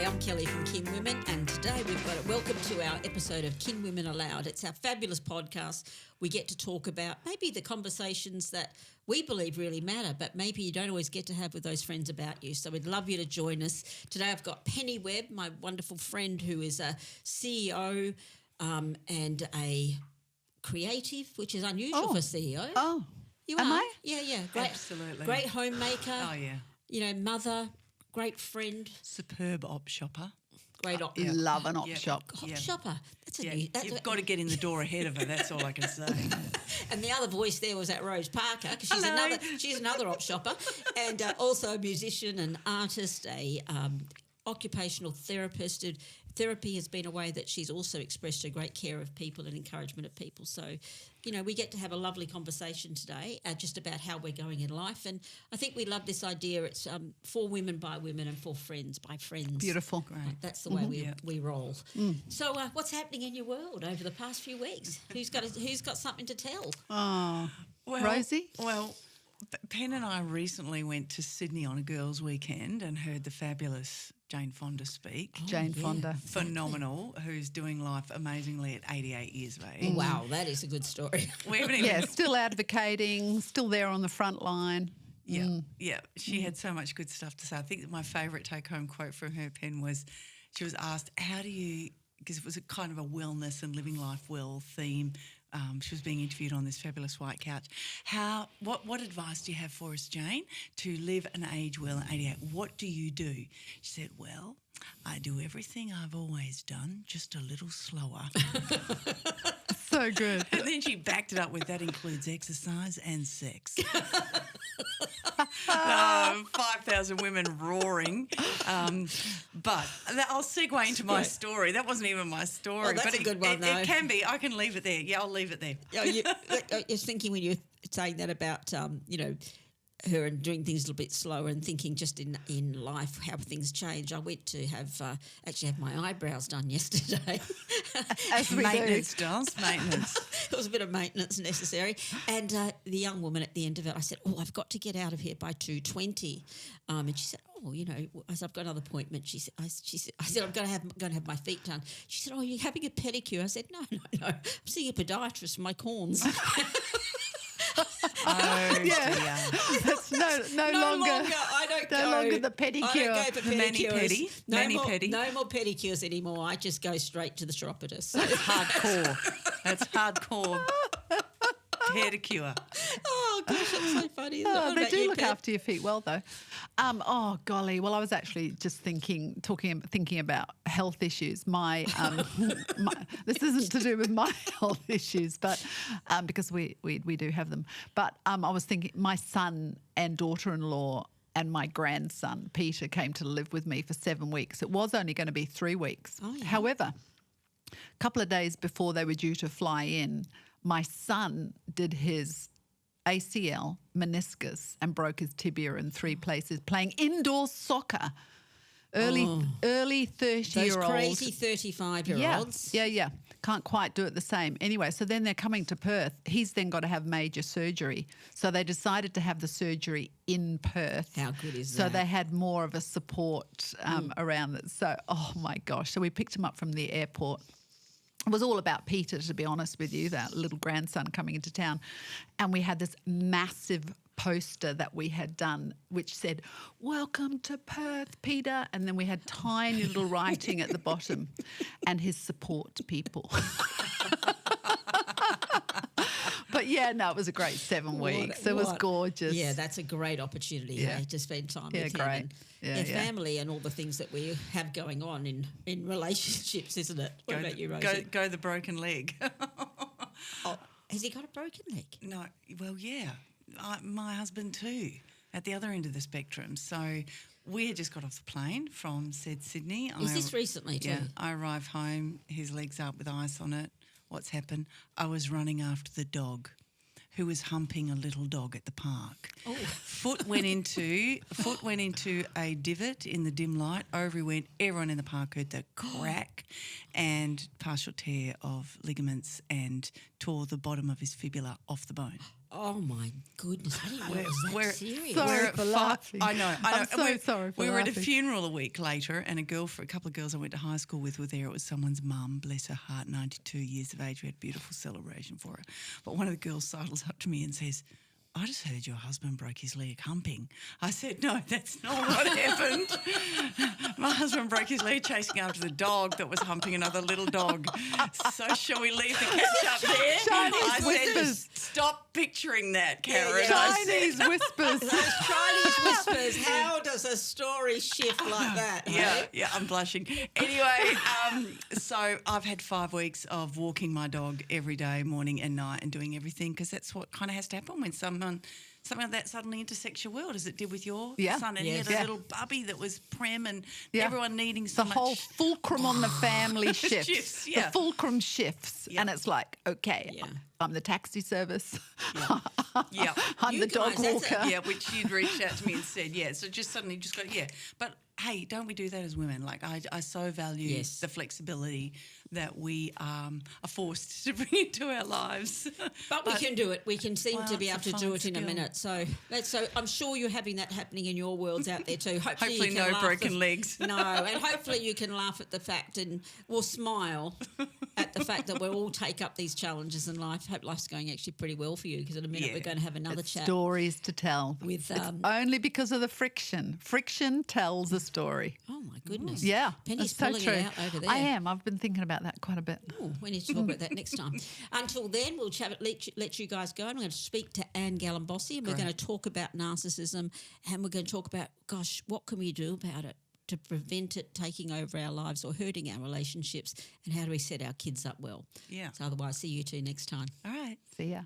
Hi, I'm Kelley from Kinwomen, and today we've got welcome to our episode of Kinwomen ALOUD. It's our fabulous podcast. We get to talk about maybe the conversations that we believe really matter, but maybe you don't always get to have with those friends about you. So we'd love you to join us. Today I've got Penny Webb, my wonderful friend who is a CEO and a creative, which is unusual for CEO. Oh, you am are? I? Yeah. Great, absolutely. Great homemaker. Oh, yeah. You know, mother, great friend. Superb op shopper. Great op. Love an op shop. Op shopper. That's a new. You've got to get in the door ahead of her. That's all I can say. And the other voice there was that Rose Parker, because she's another op shopper, and also a musician, an artist, a occupational therapist. Therapy has been a way that she's also expressed her great care of people and encouragement of people. So, you know, we get to have a lovely conversation today just about how we're going in life. And I think we love this idea. It's for women by women and for friends by friends. Beautiful. Right, that's the way we roll. So what's happening in your world over the past few weeks? Who's got something to tell? Oh, Well, Rosie? Well, Pen and I recently went to Sydney on a girls' weekend and heard the fabulous Jane Fonda speak. Jane Fonda. Phenomenal, who's doing life amazingly at 88 years of age. Wow, that is a good story. We haven't even... Yeah, still advocating, still there on the front line. Yeah. She had so much good stuff to say. I think that my favourite take-home quote from her pen was, she was asked, how do you, because it was a kind of a wellness and living life well theme. She was being interviewed on this fabulous white couch. What advice do you have for us, Jane, to live and age well at 88? What do you do? She said, well, I do everything I've always done, just a little slower. So good. And then she backed it up with that includes exercise and sex. 5,000 women roaring. But I'll segue into my story. That wasn't even my story. Oh, that's but a good one, though. It can be. I can leave it there. Yeah, I'll leave it there. I was thinking when you're saying that about, her and doing things a little bit slower and thinking just in life how things change. I went to have my eyebrows done yesterday. As we Maintenance does. Maintenance. There was a bit of maintenance necessary. And the young woman at the end of it, I said, I've got to get out of here by 2:20. And she said, I said, I've got another appointment. She said, I said, I'm going to have my feet done. She said, you're having a pedicure? I said, no. I'm seeing a podiatrist for my corns. Oh, Yeah. dear. That's no longer. I don't no go. longer the I don't pedicure. go for The pedicures. mani-pedi. No more pedicures anymore. I just go straight to the chiropodist. That's hardcore. That's hardcore pedicure. Oh gosh, that's so funny. Isn't it? What They about do you, look Pam? after your feet well, though. Oh golly! Well, I was actually just thinking about health issues. This isn't to do with my health issues, but because we do have them. But I was thinking, my son and daughter-in-law and my grandson Peter came to live with me for 7 weeks. It was only going to be 3 weeks. Oh, yeah. However, a couple of days before they were due to fly in, my son did his ACL, meniscus, and broke his tibia in 3 places playing indoor soccer. Early 30-year-olds. Those crazy 35-year-olds. Yeah. Can't quite do it the same. Anyway, so then they're coming to Perth. He's then got to have major surgery. So they decided to have the surgery in Perth. How good is so that? So they had more of a support around it. So, oh my gosh. So we picked him up from the airport. It was all about Peter, to be honest with you, that little grandson coming into town. And we had this massive poster that we had done which said, "Welcome to Perth, Peter." And then we had tiny little writing at the bottom, and his support people. But yeah, no, it was a great 7 weeks. It was gorgeous. Yeah, that's a great opportunity to spend time with him great. and family and all the things that we have going on in relationships, isn't it? What about you, Rosie? Go the broken leg. Has he got a broken leg? No, well, yeah. My husband too, at the other end of the spectrum. So we had just got off the plane from said Sydney. Is this recently too? Yeah, I arrived home, his leg's up with ice on it. What's happened? I was running after the dog, who was humping a little dog at the park. Oh. Foot went into a divot in the dim light. Over he went. Everyone in the park heard the crack and partial tear of ligaments and tore the bottom of his fibula off the bone. Oh my goodness! I didn't know it was that serious. Sorry We're for at laughing. I know. I'm And so sorry for We were at a laughing. funeral a week later, and a couple of girls I went to high school with were there. It was someone's mum, bless her heart, 92 years of age. We had a beautiful celebration for her. But one of the girls sidles up to me and says, "I just heard your husband broke his leg humping." I said, "No, that's not what happened. My husband broke his leg chasing after the dog that was humping another little dog. So shall we leave the catch up there?" Chinese I whispers. said, "Stop picturing that, Karen." yeah. I said, Chinese whispers. Those Chinese whispers. How does a story shift like that? hey? Yeah, I'm blushing. Anyway, so I've had 5 weeks of walking my dog every day, morning and night, and doing everything, because that's what kind of has to happen when something like that suddenly intersects your world, as it did with your son. And he had a little bubby that was prem, and everyone needing so the much. whole fulcrum on the family shifts. Shifts, yeah. The fulcrum shifts, and it's like, okay, Yeah. I'm the taxi service. Yeah. I'm You the dog guys, that's walker. Yeah, which you'd reached out to me and said, so just suddenly just got, But hey, don't we do that as women? Like, I so value Yes. the flexibility that we are forced to bring into our lives. But we can do it. We can seem Well, to be it's able a to do fine it in a skill. minute. So I'm sure you're having that happening in your worlds out there too. Hopefully Hopefully you can no laugh broken legs. No, and hopefully you can laugh at the fact and we'll smile at the fact that we all take up these challenges in life. Hope life's going actually pretty well for you, because in a minute Yeah. we're going to have another chat. Stories to tell. With, it's only because of the friction. Friction tells a story. Oh my goodness. Yeah, Penny's that's so pulling true. it out over there. I am. I've been thinking about that quite a bit. Oh, we need to talk about that next time. Until then, we'll let you guys go. And I'm going to speak to Anne Galambosi, and we're going to talk about narcissism, and we're going to talk about, gosh, what can we do about it to prevent it taking over our lives or hurting our relationships, and how do we set our kids up well? Yeah. So otherwise, see you two next time. All right. See ya.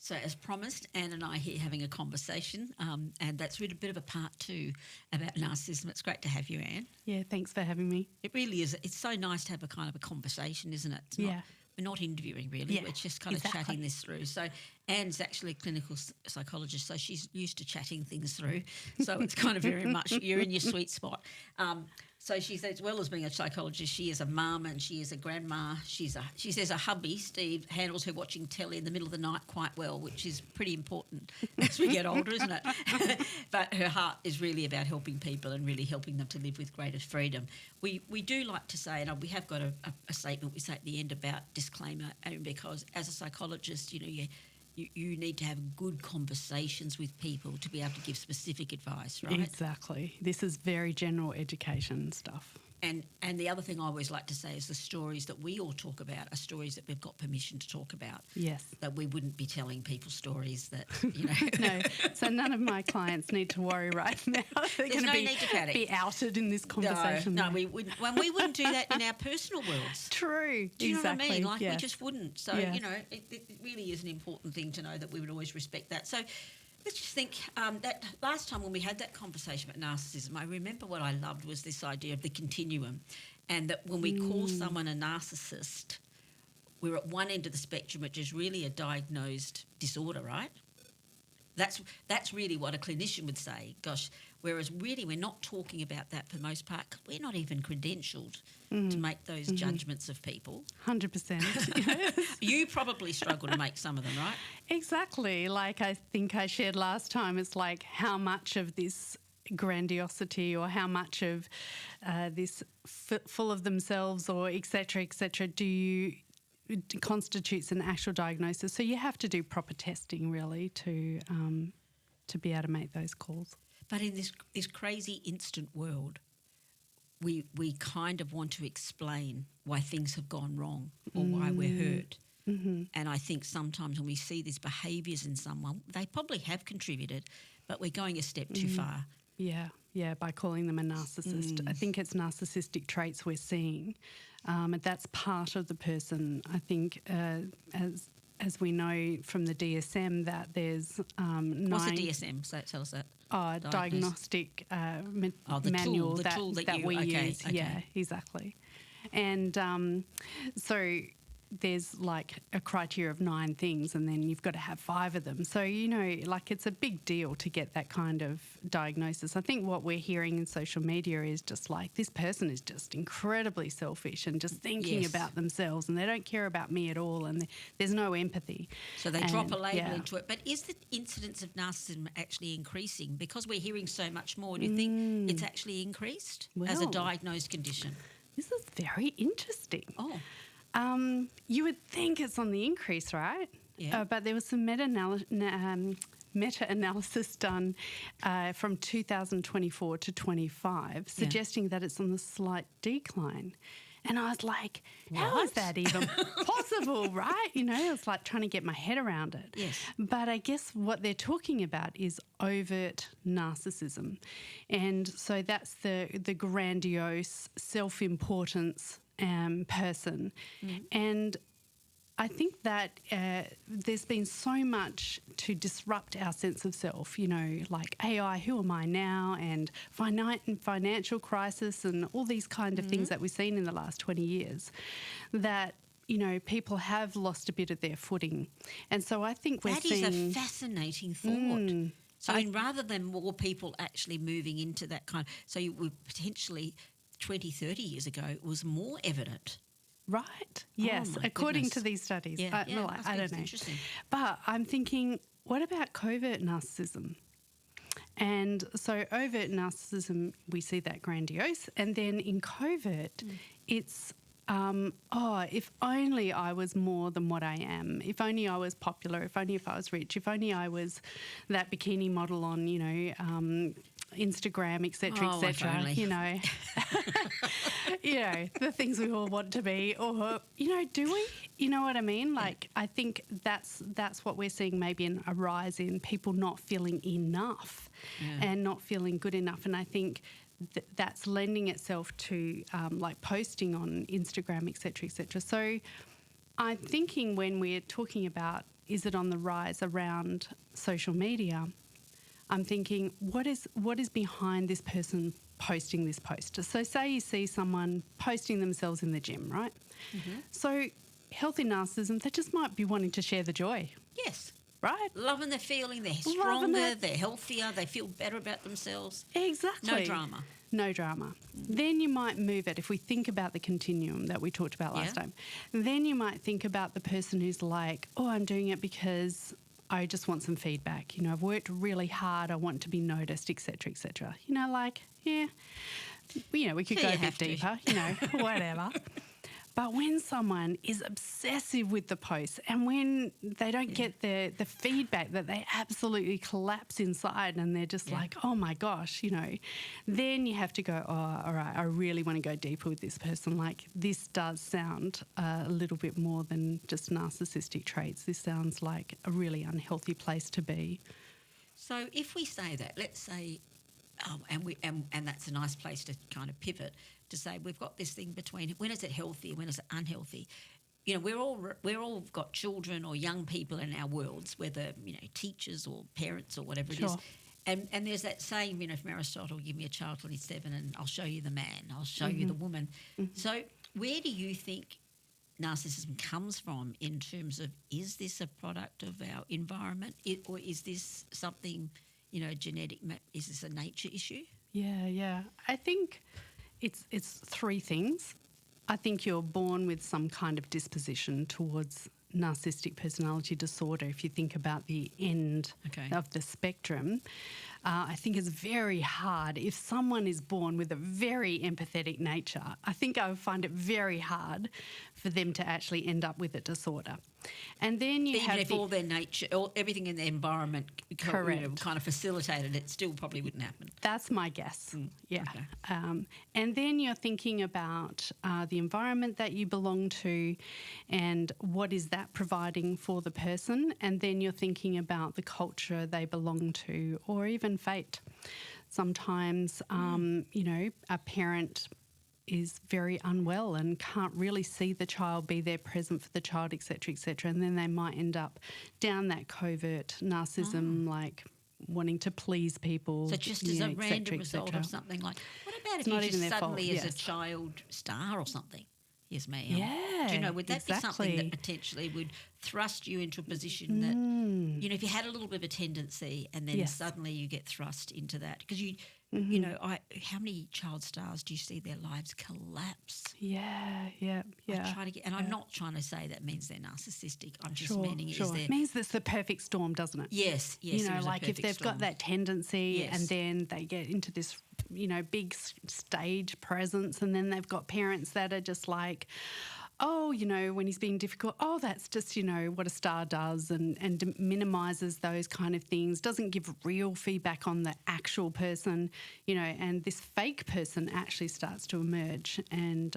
So as promised, Anne and I are here having a conversation, and that's really a bit of a part 2 about narcissism. It's great to have you, Anne. Yeah, thanks for having me. It really is. It's so nice to have a kind of a conversation, isn't it? It's Yeah. We're not interviewing really. Yeah, We're just kind of chatting this through. So Anne's actually a clinical psychologist, so she's used to chatting things through. So it's kind of very much, you're in your sweet spot. So she's, as well as being a psychologist, she is a mum and she is a grandma. She says her hubby, Steve, handles her watching telly in the middle of the night quite well, which is pretty important as we get older, isn't it? But her heart is really about helping people and really helping them to live with greater freedom. We do like to say, and we have got a statement we say at the end about disclaimer, and because as a psychologist, you need to have good conversations with people to be able to give specific advice, right? Exactly. This is very general education stuff. And the other thing I always like to say is the stories that we all talk about are stories that we've got permission to talk about. Yes. That we wouldn't be telling people stories that, No, so none of my clients need to worry right now. They're There's going no to need to panic. be outed in this conversation. No, we wouldn't. Well, we wouldn't do that in our personal worlds. True. Do you know exactly. what I mean? Like, yeah. we just wouldn't. So, Yeah. It really is an important thing to know that we would always respect that. So let's just think that last time when we had that conversation about narcissism, I remember what I loved was this idea of the continuum, and that when we call someone a narcissist, we're at one end of the spectrum, which is really a diagnosed disorder, right? That's really what a clinician would say. Gosh, whereas really we're not talking about that for the most part. We're not even credentialed to make those judgments of people. 100%. You probably struggle to make some of them, right? Exactly. Like I think I shared last time, it's like how much of this grandiosity or how much of this full of themselves or et cetera, constitutes an actual diagnosis. So you have to do proper testing really to be able to make those calls. But in this crazy instant world, we kind of want to explain why things have gone wrong or why we're hurt. Mm-hmm. And I think sometimes when we see these behaviours in someone, they probably have contributed, but we're going a step too far. Yeah, by calling them a narcissist. I think it's narcissistic traits we're seeing. And that's part of the person. I think as we know from the DSM that there's What's the DSM? So tell us that. Diagnostic the manual tool that you, we okay, use. okay. Yeah, exactly. And so there's like a criteria of 9 things and then you've got to have 5 of them. So, you know, like it's a big deal to get that kind of diagnosis. I think what we're hearing in social media is just like, this person is just incredibly selfish and just thinking about themselves and they don't care about me at all and there's no empathy. So they drop a label into it. But is the incidence of narcissism actually increasing? Because we're hearing so much more, do you think it's actually increased as a diagnosed condition? This is very interesting. Oh. You would think it's on the increase, right? Yeah. But there was some meta-analysis done from 2024 to 25 suggesting that it's on the slight decline. And I was like, how is that even possible, right? You know, it's like trying to get my head around it. Yes. But I guess what they're talking about is overt narcissism. And so that's the grandiose, self-importance person. And I think that there's been so much to disrupt our sense of self, you know, like AI, who am I now, and financial crisis and all these kind of things that we've seen in the last 20 years, that, you know, people have lost a bit of their footing. And so I think we're seeing... That is a fascinating thought. So rather than more people actually moving into that kind of... So you would potentially 20, 30 years ago, it was more evident. Right. Yes, according to these studies. Yeah, I don't know. Interesting. But I'm thinking, what about covert narcissism? And so overt narcissism, we see that grandiose. And then in covert, it's, if only I was more than what I am. If only I was popular. If only if I was rich. If only I was that bikini model on, you know, Instagram, etc., etc. You know, you know, the things we all want to be, or you know, do we? You know what I mean? Like, I think that's what we're seeing, maybe a rise in people not feeling enough and not feeling good enough, and I think that's lending itself to like posting on Instagram, etc., etc. So I'm thinking when we're talking about is it on the rise around social media, I'm thinking, what is behind this person posting this post? So say you see someone posting themselves in the gym, right? So healthy narcissism, they just might be wanting to share the joy. Yes. Right? Loving their feeling, they're stronger, they're healthier, they feel better about themselves. Exactly. No drama. No drama. Then you might move it, if we think about the continuum that we talked about last time, then you might think about the person who's like, oh, I'm doing it because I just want some feedback. You know, I've worked really hard. I want to be noticed, etc., etc. You know, like, you know, we could go a bit deeper, you know, whatever. But when someone is obsessive with the post and when they don't get the feedback, that they absolutely collapse inside and they're just like, oh my gosh, you know, then you have to go, oh, all right, I really want to go deeper with this person. Like, this does sound a little bit more than just narcissistic traits. This sounds like a really unhealthy place to be. So if we say that, let's say, and that's a nice place to kind of pivot, to say we've got this thing between when is it healthy, when is it unhealthy. You know, we're all got children or young people in our worlds, whether, you know, teachers or parents or whatever it is. And there's that saying, you know, from Aristotle, give me a child till he's 7 and I'll show you the man, I'll show you the woman. So where do you think narcissism comes from in terms of, is this a product of our environment, or is this something, you know, genetic, is this a nature issue? Yeah. I think it's 3 things. I think you're born with some kind of disposition towards narcissistic personality disorder. If you think about the end of the spectrum, I think it's very hard. If someone is born with a very empathetic nature, I think I would find it very hard for them to actually end up with a disorder. And then you even if all their nature, everything in the environment kind of facilitated it, still probably wouldn't happen. That's my guess. Yeah. Okay. And then you're thinking about the environment that you belong to and what is that providing for the person. And then you're thinking about the culture they belong to, or even fate. Sometimes, you know, a parent is very unwell and can't really see the child, be there present for the child, etc., etc. And then they might end up down that covert narcissism, like wanting to please people. So just as a random result of something like, what about if you just suddenly as a child star or something? yes, ma'am. Yeah, Do you know, would that be something exactly. that potentially would thrust you into a position that, you know, if you had a little bit of a tendency and then Yes. suddenly you get thrust into that? Because you know, how many child stars do you see their lives collapse? Yeah. I try to get, and I'm not trying to say that means they're narcissistic. I'm just Sure, meaning sure. is there. It means that's the perfect storm, doesn't it? Yes, You there know, is a like if perfect they've storm. got that tendency Yes. and then they get into this, you know, big stage presence, and then they've got parents that are just like, oh, you know, when he's being difficult, oh, that's just, you know, what a star does, and minimises those kind of things, doesn't give real feedback on the actual person, you know, and this fake person actually starts to emerge. And,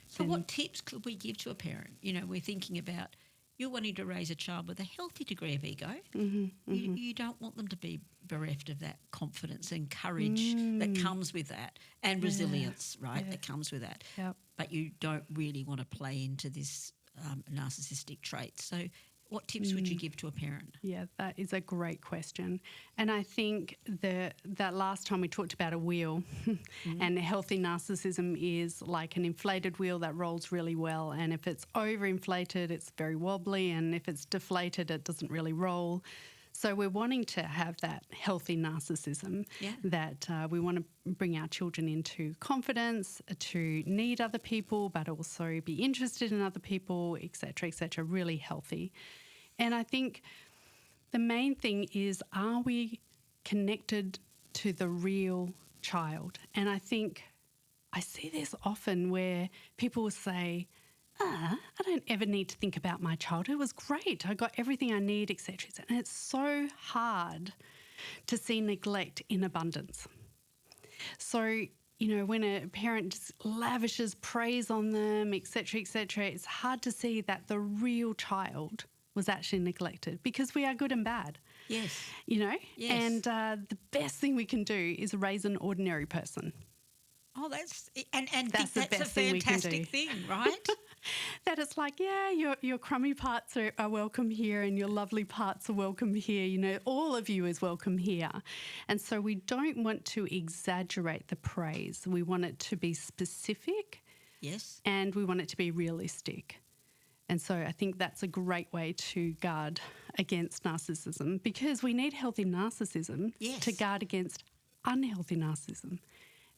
So what tips could we give to a parent? You know, we're thinking about you're wanting to raise a child with a healthy degree of ego. You don't want them to be bereft of that confidence and courage that comes with that, and resilience, right, that comes with that. Yep. But you don't really want to play into this narcissistic trait. So what tips would you give to a parent? Yeah, that is a great question. And I think that last time we talked about a wheel and healthy narcissism is like an inflated wheel that rolls really well. And if it's overinflated, it's very wobbly. And if it's deflated, it doesn't really roll. So we're wanting to have that healthy narcissism, that we want to bring our children into confidence, to need other people, but also be interested in other people, et cetera, really healthy. And I think the main thing is, are we connected to the real child? And I think I see this often where people will say, I don't ever need to think about my childhood. It was great. I got everything I need, et cetera. And it's so hard to see neglect in abundance. So, you know, when a parent just lavishes praise on them, et cetera, it's hard to see that the real child was actually neglected, because we are good and bad. Yes. You know? Yes. And the best thing we can do is raise an ordinary person. Oh, that's That's that's the a best thing we can do. fantastic thing, right? That it's like, yeah, your crummy parts are welcome here, and your lovely parts are welcome here. You know, all of you is welcome here. And so we don't want to exaggerate the praise. We want it to be specific. Yes. And we want it to be realistic. And so I think that's a great way to guard against narcissism, because we need healthy narcissism to guard against unhealthy narcissism.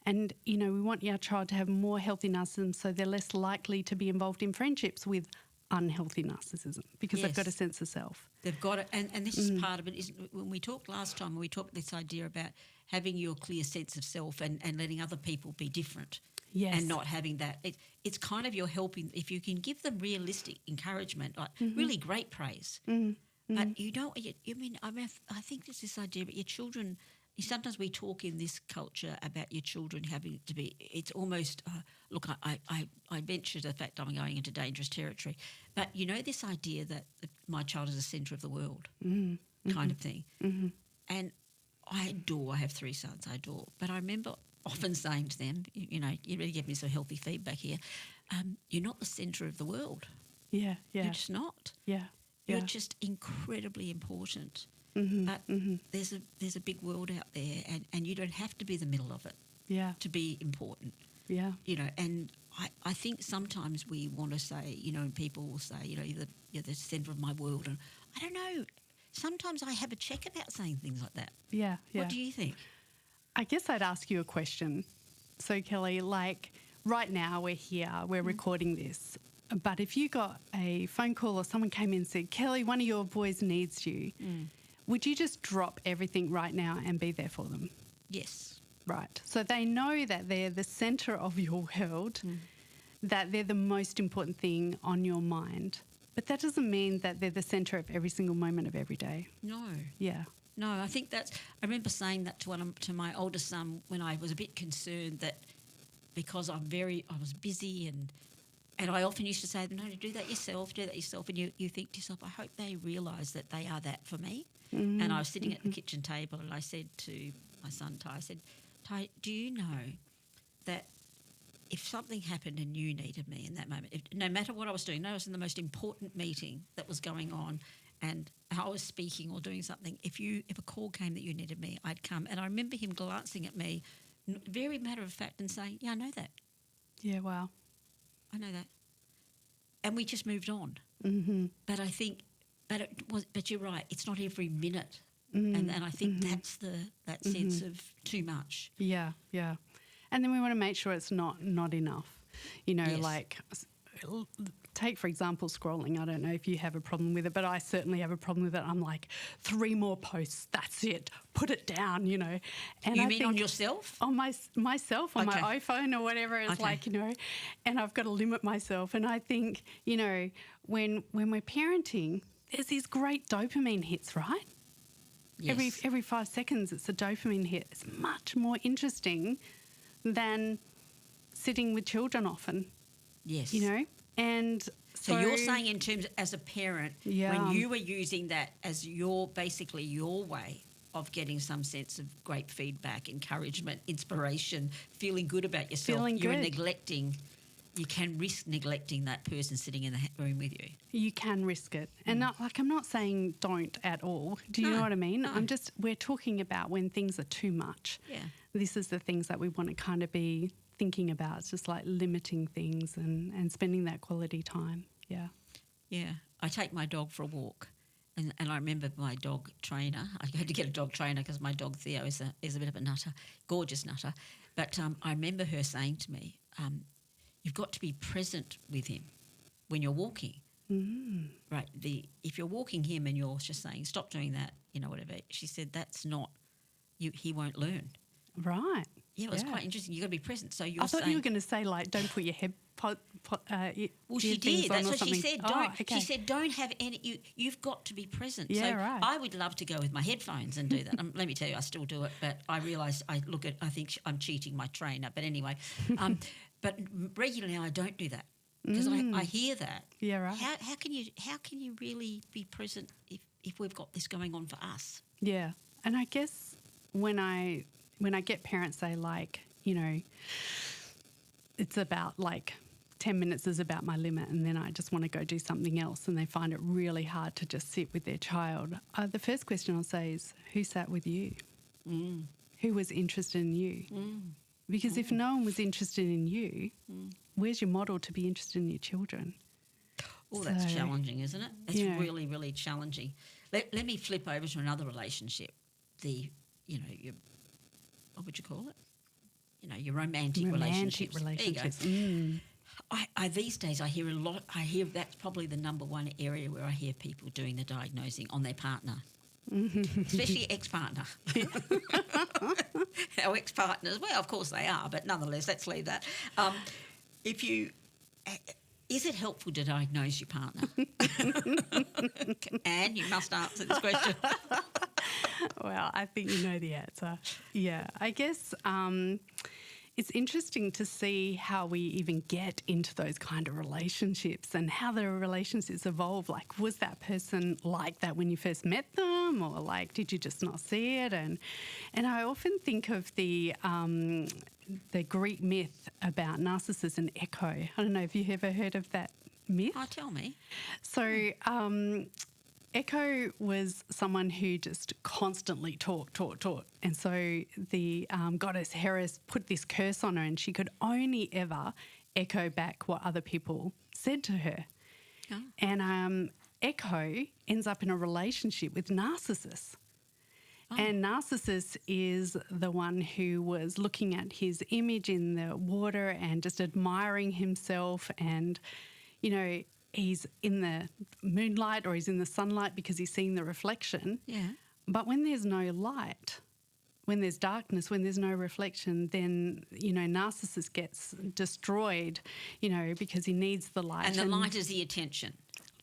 And, you know, we want our child to have more healthy narcissism so they're less likely to be involved in friendships with unhealthy narcissism, because they've got a sense of self. They've got it. And this is part of it. When we talked last time, we talked this idea about having your clear sense of self and letting other people be different. Yes. And not having that. It's kind of you're helping, if you can give them realistic encouragement, like really great praise. But you don't, I think there's this idea about your children. Sometimes we talk in this culture about your children having to be, it's almost, look, I venture the fact I'm going into dangerous territory, but you know this idea that my child is the centre of the world kind of thing. And I have 3 sons, I adore, but I remember often saying to them, you know, you really give me some healthy feedback here, you're not the centre of the world. Yeah. You're just not. Yeah. You're just incredibly important. But there's a big world out there, and you don't have to be the middle of it to be important. Yeah. You know, and I think sometimes we want to say, you know, and people will say, you know, you're the centre of my world. And I don't know, sometimes I have a check about saying things like that. Yeah. What do you think? I guess I'd ask you a question. So, Kelley, like right now we're here, we're recording this, but if you got a phone call or someone came in and said, Kelley, one of your boys needs you, would you just drop everything right now and be there for them? Yes. Right. So they know that they're the centre of your world, that they're the most important thing on your mind. But that doesn't mean that they're the centre of every single moment of every day. No. Yeah. No, I think I remember saying that to my oldest son when I was a bit concerned that because I was busy and I often used to say, no, do that yourself. And you think to yourself, I hope they realise that they are that for me. And I was sitting at the kitchen table and I said to my son, Ty, I said, Ty, do you know that if something happened and you needed me in that moment, no matter what I was doing, I was in the most important meeting that was going on and I was speaking or doing something, if a call came that you needed me, I'd come. And I remember him glancing at me, very matter of fact, and saying, yeah, I know that. Yeah, wow. I know that. And we just moved on. Mm-hmm. But I think, but you're right, it's not every minute. And I think that's that sense of too much. Yeah, yeah. And then we want to make sure it's not enough. You know, Yes. like take, for example, scrolling. I don't know if you have a problem with it, but I certainly have a problem with it. I'm like, 3 more posts, that's it. Put it down, you know. And You I mean think on yourself? on myself, on Okay. my iPhone or whatever. It's Okay. like, you know, and I've got to limit myself. And I think, you know, when we're parenting, there's these great dopamine hits, right? Yes. Every 5 seconds, it's a dopamine hit. It's much more interesting than sitting with children often, Yes. you know. And So you're saying in terms as a parent, Yeah. when you were using that as your way of getting some sense of great feedback, encouragement, inspiration, feeling good about yourself, Feeling you're good. you can risk neglecting that person sitting in the room with you. you can risk it. And not, like, I'm not saying don't at all. Do you No, know what I mean? no. We're talking about when things are too much. Yeah. This is the things that we want to kind of be thinking about. It's just like limiting things and spending that quality time. Yeah. Yeah. I take my dog for a walk. And I remember my dog trainer. I had to get a dog trainer because my dog Theo is a bit of a nutter, gorgeous nutter. But I remember her saying to me, you've got to be present with him when you're walking. Right. If you're walking him and you're just saying, stop doing that, you know, whatever, she said, that's not, he won't learn. Right. Yeah, it was quite interesting. You've got to be present. So you're I thought saying, you were going to say, like, don't put your head well, she earphones did. on That's or what she something. said. Oh, Don't. okay. She said, don't have any. You've got to be present. Yeah, so right. I would love to go with my headphones and do that. Let me tell you, I still do it, but I realise I think I'm cheating my trainer. But anyway, but regularly I don't do that because I hear that. Yeah, right. How can you really be present if we've got this going on for us? Yeah. And I guess when I get parents say, like, you know, it's about like 10 minutes is about my limit and then I just want to go do something else, and they find it really hard to just sit with their child, the first question I'll say is, who sat with you? Who was interested in you? Because if no one was interested in you, where's your model to be interested in your children? Oh, that's So, challenging, isn't it? That's yeah. really, really challenging. Let me flip over to another relationship. What would you call it? You know, your romantic relationships. There you go. I these days I hear a lot. I hear that's probably the number one area where I hear people doing the diagnosing on their partner, especially ex-partner. Our ex-partners, well, of course they are, but nonetheless, let's leave that. Is it helpful to diagnose your partner? Anne, you must answer this question. Well, I think you know the answer. Yeah, I guess it's interesting to see how we even get into those kind of relationships and how the relationships evolve. Like, was that person like that when you first met them, or like did you just not see it? And I often think of the Greek myth about Narcissus and Echo. I don't know if you've ever heard of that myth. Oh, tell me. So Echo was someone who just constantly talked. And so the goddess Heris put this curse on her, and she could only ever echo back what other people said to her. Oh. And Echo ends up in a relationship with Narcissus. Oh. And Narcissus is the one who was looking at his image in the water and just admiring himself, and, you know, he's in the moonlight or he's in the sunlight because he's seeing the reflection. Yeah. But when there's no light, when there's darkness, when there's no reflection, then, you know, Narcissus gets destroyed, you know, because he needs the light. And the light is the attention.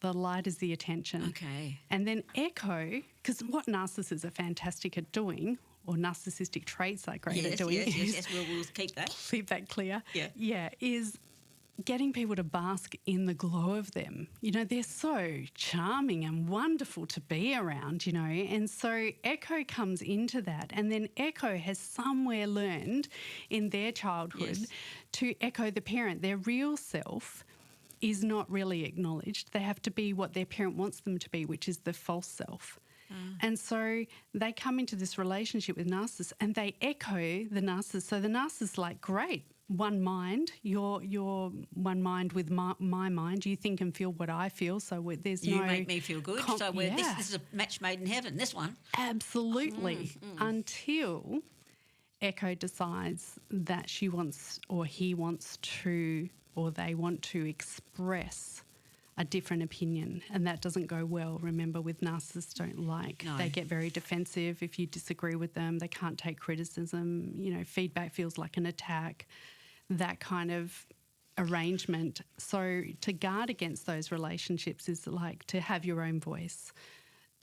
The light is the attention. Okay. And then Echo, because what Narcissists are fantastic at doing, or narcissistic traits are great at doing, Yes, we'll keep that. keep that clear. Yeah. Is getting people to bask in the glow of them. You know, they're so charming and wonderful to be around, you know, and so Echo comes into that, and then Echo has somewhere learned in their childhood to echo the parent. Their real self is not really acknowledged. They have to be what their parent wants them to be, which is the false self. And so they come into this relationship with Narcissus and they echo the Narcissus. So the Narcissus is like, great, one mind. You're one mind with my mind. You think and feel what I feel. So there's You no make me feel good. So this is a match made in heaven, this one. Absolutely. Until Echo decides that she wants or he wants to or they want to express a different opinion, and that doesn't go well. Remember, with narcissists, they get very defensive if you disagree with them. They can't take criticism. Feedback feels like an attack, that kind of arrangement. So to guard against those relationships is like to have your own voice,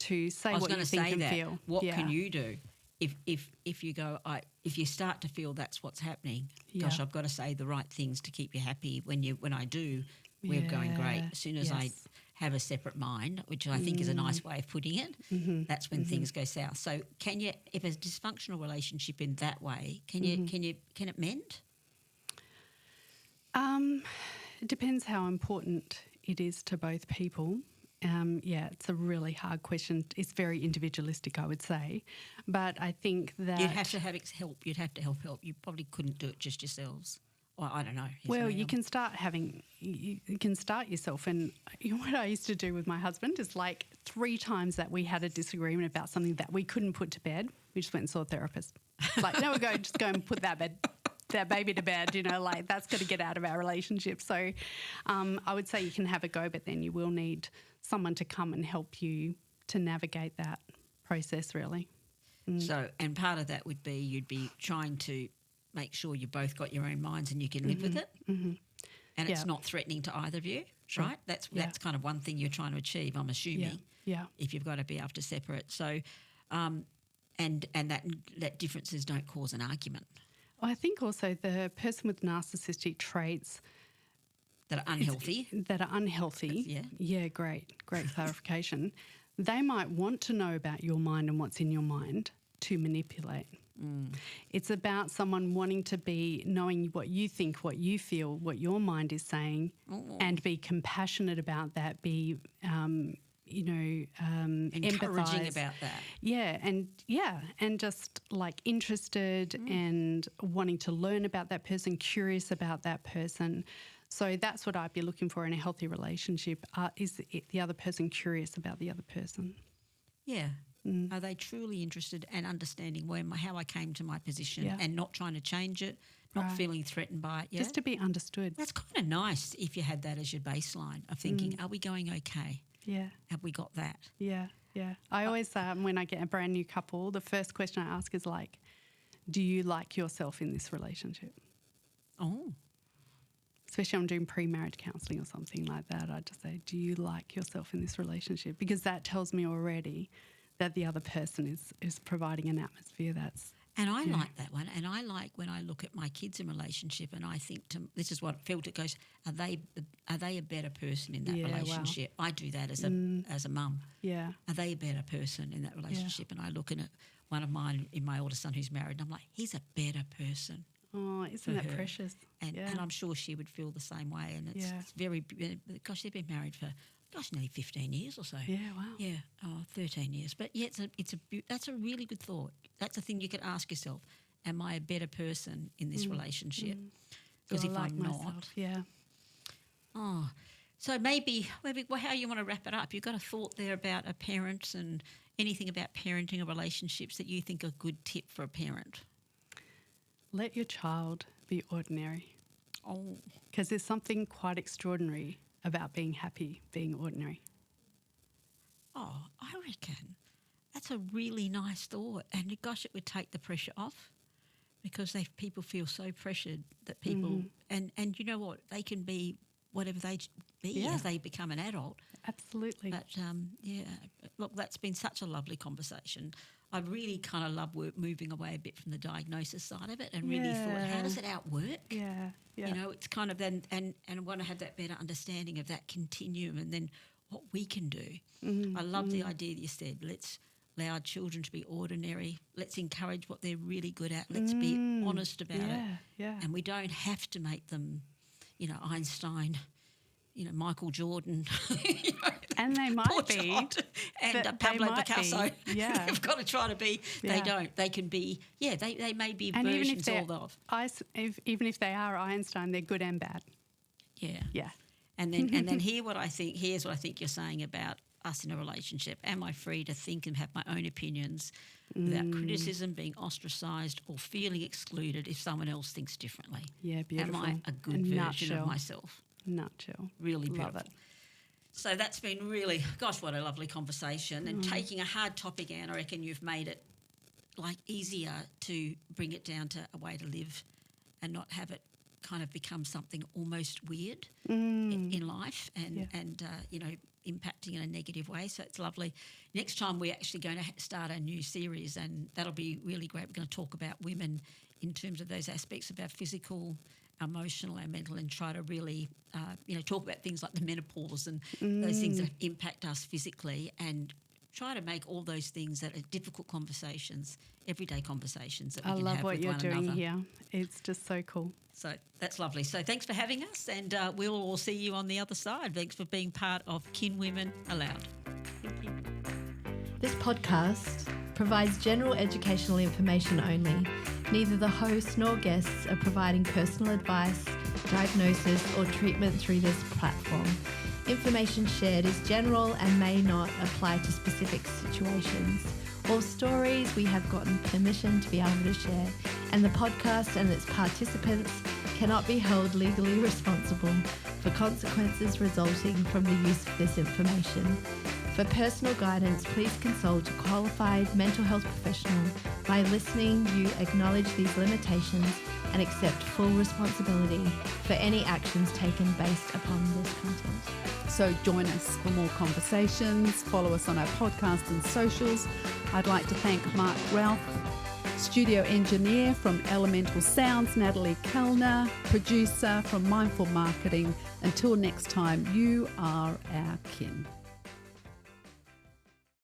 to say what you think and feel. What can you do if you go, if you start to feel that's what's happening? Gosh, I've got to say the right things to keep you happy. When I do, we're going great. As soon as I have a separate mind, which I think is a nice way of putting it, that's when things go south. So can you, if a dysfunctional relationship in that way, can it mend? It depends how important it is to both people. It's a really hard question. It's very individualistic, I would say. But I think that... You'd have to have help. You'd have to help. You probably couldn't do it just yourselves. Well, I don't know. Well, you can start you can start yourself. And what I used to do with my husband is 3 times that we had a disagreement about something that we couldn't put to bed, we just went and saw a therapist. No, we're going just go and put that baby to bed, that's got to get out of our relationship. So I would say you can have a go, but then you will need someone to come and help you to navigate that process, really. So, and part of that would be you'd be trying to make sure you both got your own minds and you can live with it, and it's not threatening to either of you, right? That's kind of one thing you're trying to achieve, I'm assuming. Yeah. If you've got to be able to separate, so and that differences don't cause an argument. I think also the person with narcissistic traits that are unhealthy. Yeah, great clarification. They might want to know about your mind and what's in your mind to manipulate. It's about someone wanting to be knowing what you think, what you feel, what your mind is saying, and be compassionate about that. Be encouraging empathise about that. And just interested and wanting to learn about that person, curious about that person. So that's what I'd be looking for in a healthy relationship. Is the other person curious about the other person? Yeah. Are they truly interested and understanding how I came to my position and not trying to change it, not feeling threatened by it? Yeah? Just to be understood. That's kind of nice if you had that as your baseline of thinking, are we going okay? Yeah. Have we got that? Yeah. I always, when I get a brand new couple, the first question I ask is do you like yourself in this relationship? Oh. Especially when I'm doing pre-marriage counselling or something like that, I just say, do you like yourself in this relationship? Because that tells me already that the other person is providing an atmosphere that's... And I like that one. And I like when I look at my kids in relationship and I think, this is what I felt, it goes, are they a better person in that relationship? Wow. I do that as a mum. Yeah. Are they a better person in that relationship? And I look at one of mine, in my oldest son who's married, and I'm like, he's a better person. Oh, isn't that precious? And I'm sure she would feel the same way. And it's very, gosh, they've been married for, nearly 15 years or so. Yeah, wow. Yeah, 13 years. But that's a really good thought. That's a thing you could ask yourself. Am I a better person in this relationship? Because if I'm not. Yeah. Oh, so maybe how you want to wrap it up? You've got a thought there about a parent and anything about parenting or relationships that you think are a good tip for a parent? Let your child be ordinary. Oh. Because there's something quite extraordinary about being happy, being ordinary. Oh, I reckon that's a really nice thought. And gosh, it would take the pressure off because people feel so pressured that people, and you know what, they can be whatever they be as they become an adult. Absolutely. But, look, that's been such a lovely conversation. I really kind of love moving away a bit from the diagnosis side of it and really thought, how does it outwork? Yeah. You know, it's kind of then, and I want to have that better understanding of that continuum and then what we can do. I love the idea that you said, let's allow our children to be ordinary. Let's encourage what they're really good at. Let's be honest about it. Yeah. And we don't have to make them, Einstein, Michael Jordan. And they might Poor be. child. And but Pablo they might Picasso. be. Yeah. They've got to try to be. Yeah. They don't. They can be. Yeah. They may be And versions of. even if they are Einstein, they're good and bad. Yeah. Yeah. And then here's what I think you're saying about us in a relationship. Am I free to think and have my own opinions without criticism, being ostracised or feeling excluded if someone else thinks differently? Yeah, beautiful. Am I a good version of myself? Nutshell. Really beautiful. Love it. So that's been really, gosh, what a lovely conversation. And taking a hard topic, Anne, I reckon you've made it easier to bring it down to a way to live and not have it kind of become something almost weird in life and impacting in a negative way. So it's lovely. Next time we're actually going to start a new series, and that'll be really great. We're going to talk about women in terms of those aspects of our physical, emotional and mental, and try to really, talk about things like the menopause and those things that impact us physically, and try to make all those things that are difficult conversations, everyday conversations that we can have with one another. I love what you're doing here. It's just so cool. So that's lovely. So thanks for having us, and we'll all see you on the other side. Thanks for being part of Kinwomen ALOUD. Thank you. This podcast provides general educational information only. Neither the host nor guests are providing personal advice, diagnosis or treatment through this platform. Information shared is general and may not apply to specific situations. All stories we have gotten permission to be able to share, and the podcast and its participants cannot be held legally responsible for consequences resulting from the use of this information. For personal guidance, please consult a qualified mental health professional. By listening, you acknowledge these limitations and accept full responsibility for any actions taken based upon this content. So join us for more conversations. Follow us on our podcast and socials. I'd like to thank Mark Ralph, studio engineer from Elemental Sounds, Natalie Kellner, producer from Mindful Marketing. Until next time, you are our kin.